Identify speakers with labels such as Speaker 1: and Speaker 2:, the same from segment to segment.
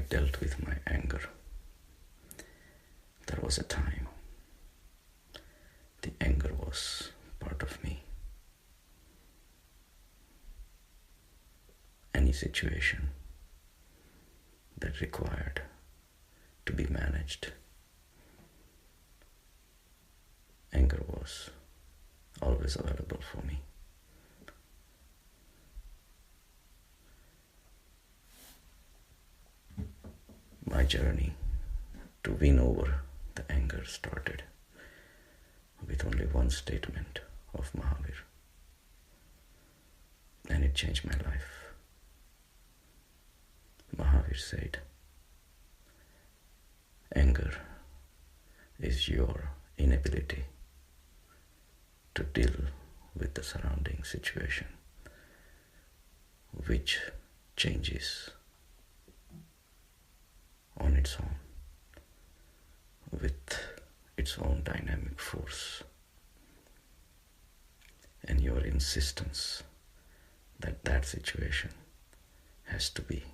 Speaker 1: dealt with my anger. There was a time the anger was part of me. Any situation that required to be managed, anger was always available for me. My journey to win over the anger started with only one statement of Mahavir, and it changed my life. Mahavir said, anger is your inability to deal with the surrounding situation, which changes on its own, with its own dynamic force, and your insistence that that situation has to be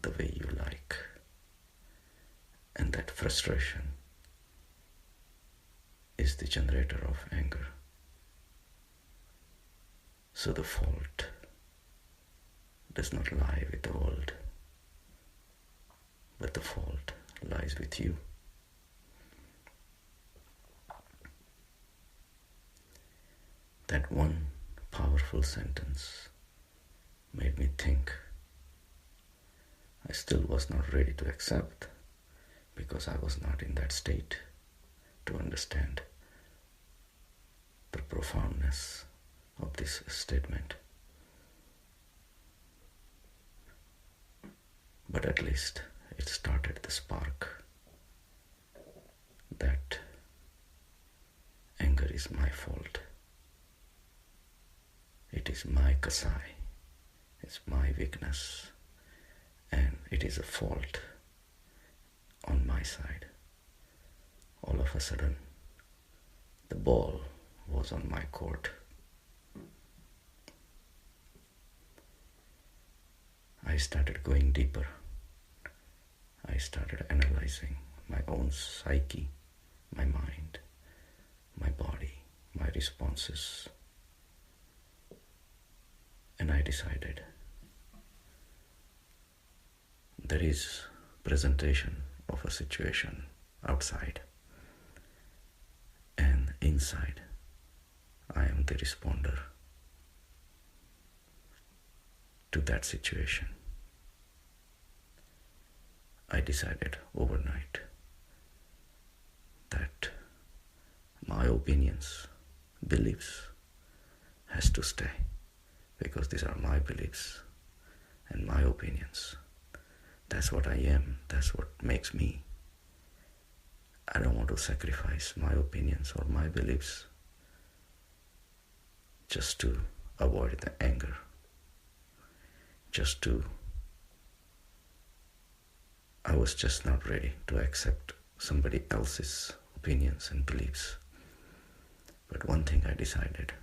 Speaker 1: the way you like, and that frustration is the generator of anger. So the fault does not lie with the world, but the fault lies with you. That one powerful sentence made me think. I still was not ready to accept, because I was not in that state to understand the profoundness of this statement. But at least it started the spark that anger is my fault. It is my kasai, it's my weakness, and it is a fault on my side. All of a sudden, the ball was on my court. I started going deeper. I started analyzing my own psyche, my mind, my body, my responses. And I decided there is presentation of a situation outside, and inside I am the responder to that situation. I decided overnight that my opinions, beliefs has to stay, because these are my beliefs and my opinions. That's what I am. That's what makes me. I don't want to sacrifice my opinions or my beliefs just to avoid the anger, I was just not ready to accept somebody else's opinions and beliefs. But one thing I decided,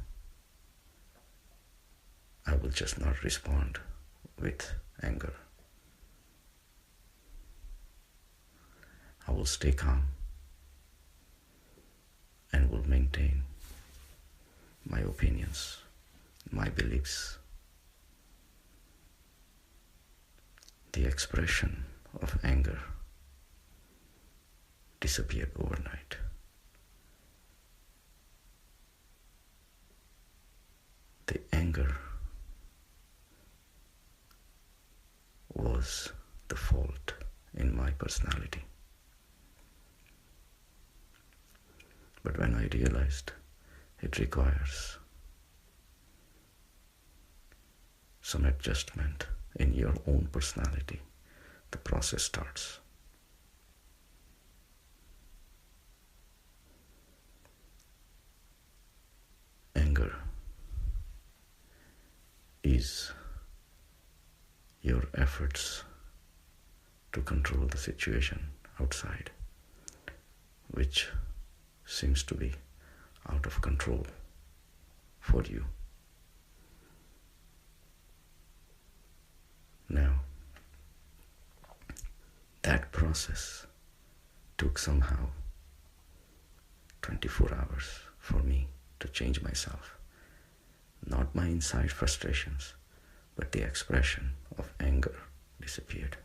Speaker 1: I will just not respond with anger. I will stay calm and will maintain my opinions, my beliefs. The expression of anger disappeared overnight. The anger was the fault in my personality. But when I realized it requires some adjustment in your own personality, the process starts. Anger is your efforts to control the situation outside, which seems to be out of control for you. Now, that process took somehow 24 hours for me to change myself. Not my inside frustrations, but the expression of anger disappeared.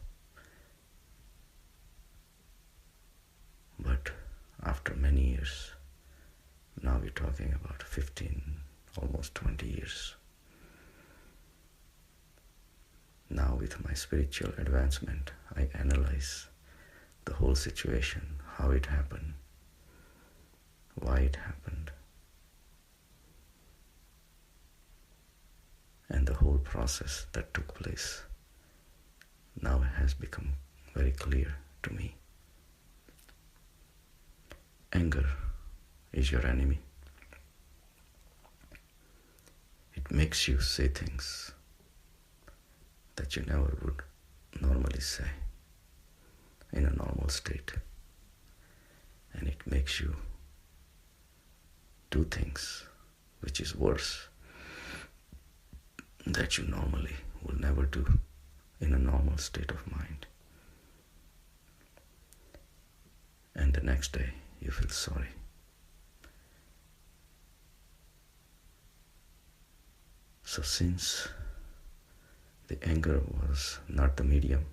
Speaker 1: But after many years, now we're talking about 15, almost 20 years. Now with my spiritual advancement, I analyze the whole situation, how it happened, why it happened, and the whole process that took place now has become very clear to me. Anger is your enemy. It makes you say things that you never would normally say in a normal state. And it makes you do things which is worse that you normally will never do in a normal state of mind. And the next day you feel sorry. So since the anger was not the medium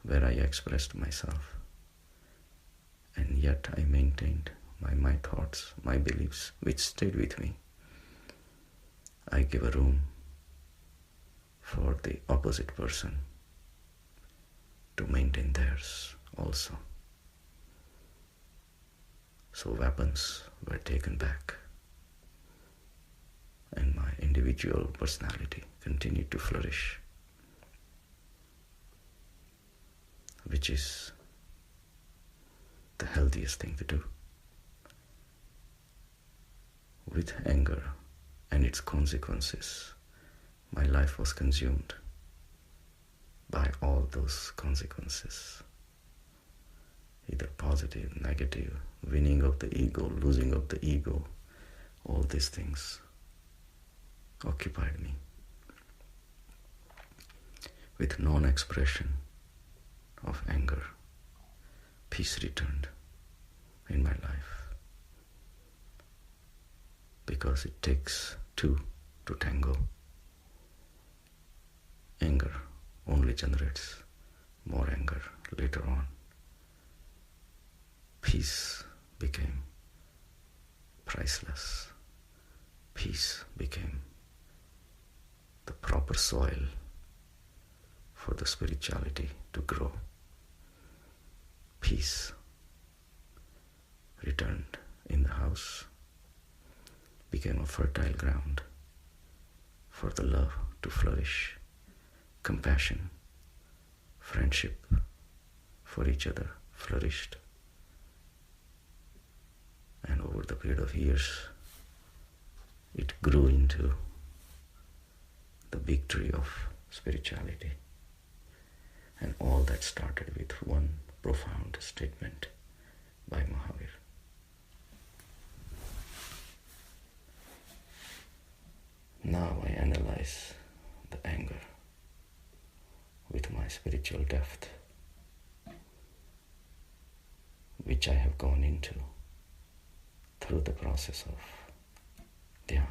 Speaker 1: where I expressed myself, and yet I maintained my thoughts, my beliefs, which stayed with me, I give a room for the opposite person to maintain theirs also. So weapons were taken back, and my individual personality continued to flourish, which is the healthiest thing to do. With anger and its consequences, my life was consumed by all those consequences, either positive, negative, winning of the ego, losing of the ego. All these things occupied me. With non-expression of anger, peace returned in my life, because it takes two to tango. Anger only generates more anger later on. Peace became priceless. Peace became the proper soil for the spirituality to grow. Peace returned in the house, became a fertile ground for the love to flourish. Compassion, friendship for each other flourished. And over the period of years, it grew into the big tree of spirituality. And all that started with one profound statement by Mahavir. Now I analyze the anger with my spiritual depth, which I have gone into through the process of Dhyan.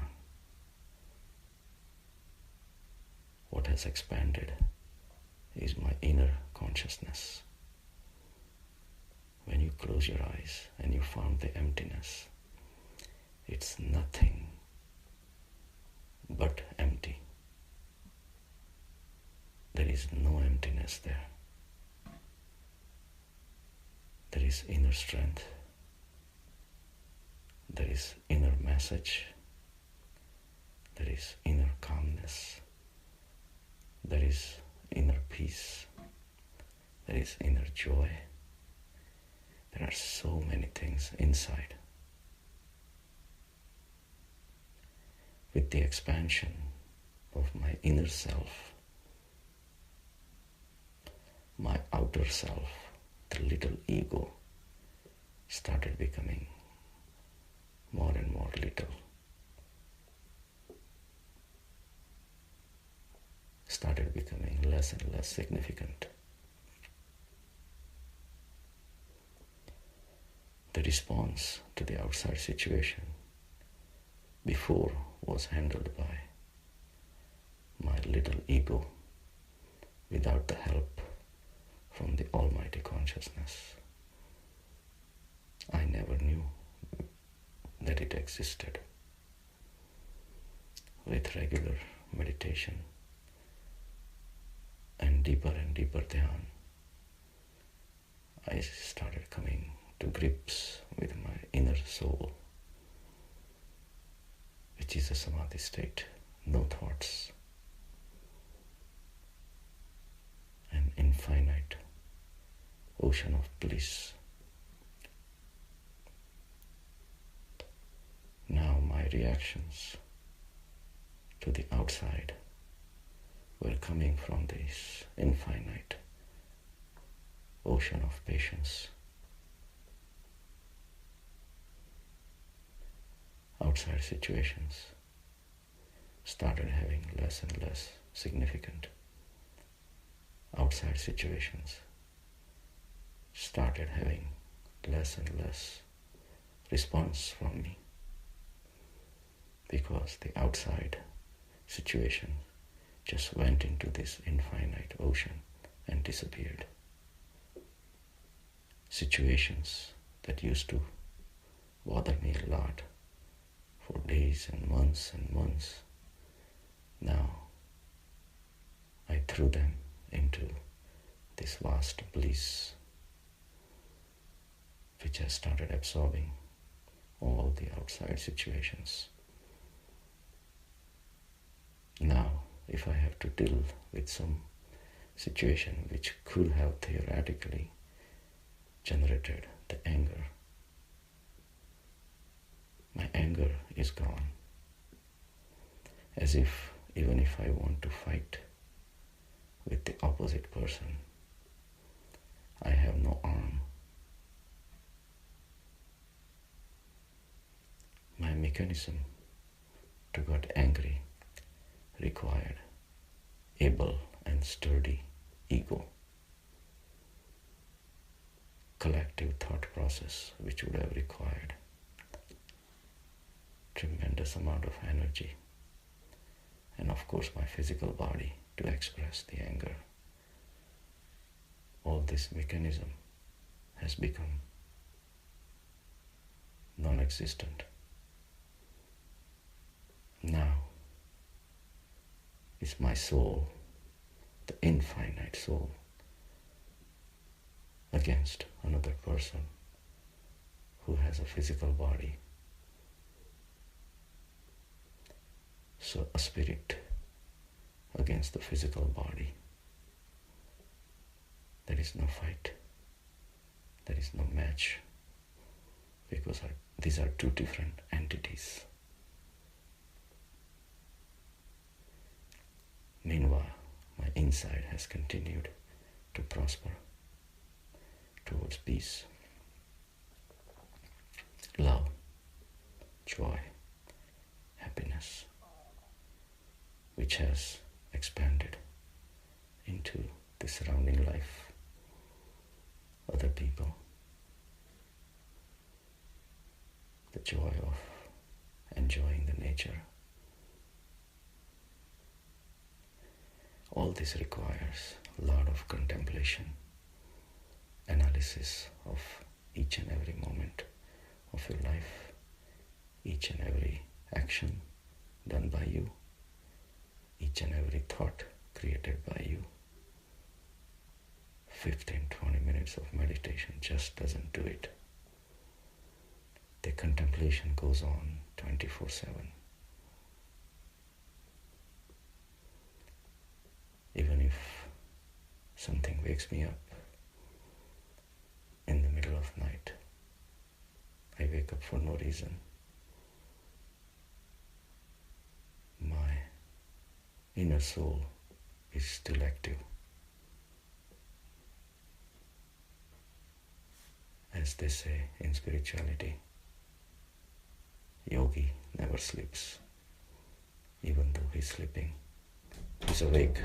Speaker 1: What has expanded is my inner consciousness. When you close your eyes and you found the emptiness, it's nothing but empty. There is no emptiness there. There is inner strength. There is inner message. There is inner calmness. There is inner peace. There is inner joy. There are so many things inside. With the expansion of my inner self, my outer self, the little ego, started becoming more and more little. Started becoming less and less significant. The response to the outside situation before was handled by my little ego without the help from the Almighty Consciousness. I never knew that it existed. With regular meditation and deeper dhyan, I started coming to grips with my inner soul, which is a samadhi state, no thoughts, an infinite ocean of bliss. Now my reactions to the outside were coming from this infinite ocean of patience. Outside situations started having less and less significant. Outside situations started having less and less response from me, because the outside situation just went into this infinite ocean and disappeared. Situations that used to bother me a lot for days and months, now I threw them into this vast bliss, which has started absorbing all the outside situations. Now, if I have to deal with some situation which could have theoretically generated the anger, my anger is gone. As if even if I want to fight with the opposite person, I have no arm. My mechanism to get angry required able and sturdy ego, collective thought process which would have required tremendous amount of energy, and of course my physical body to express the anger. All this mechanism has become non-existent. Now it's my soul, the infinite soul, against another person who has a physical body. So a spirit against the physical body. There is no fight. There is no match, because these are two different entities. Meanwhile, my inside has continued to prosper towards peace, love, joy, happiness, which has expanded into the surrounding life, other people, the joy of enjoying the nature. All this requires a lot of contemplation, analysis of each and every moment of your life, each and every action done by you, each and every thought created by you. 15-20 minutes of meditation just doesn't do it. The contemplation goes on 24/7. Even if something wakes me up in the middle of night, I wake up for no reason. My inner soul is still active. As they say in spirituality, yogi never sleeps. Even though he's sleeping, he's awake.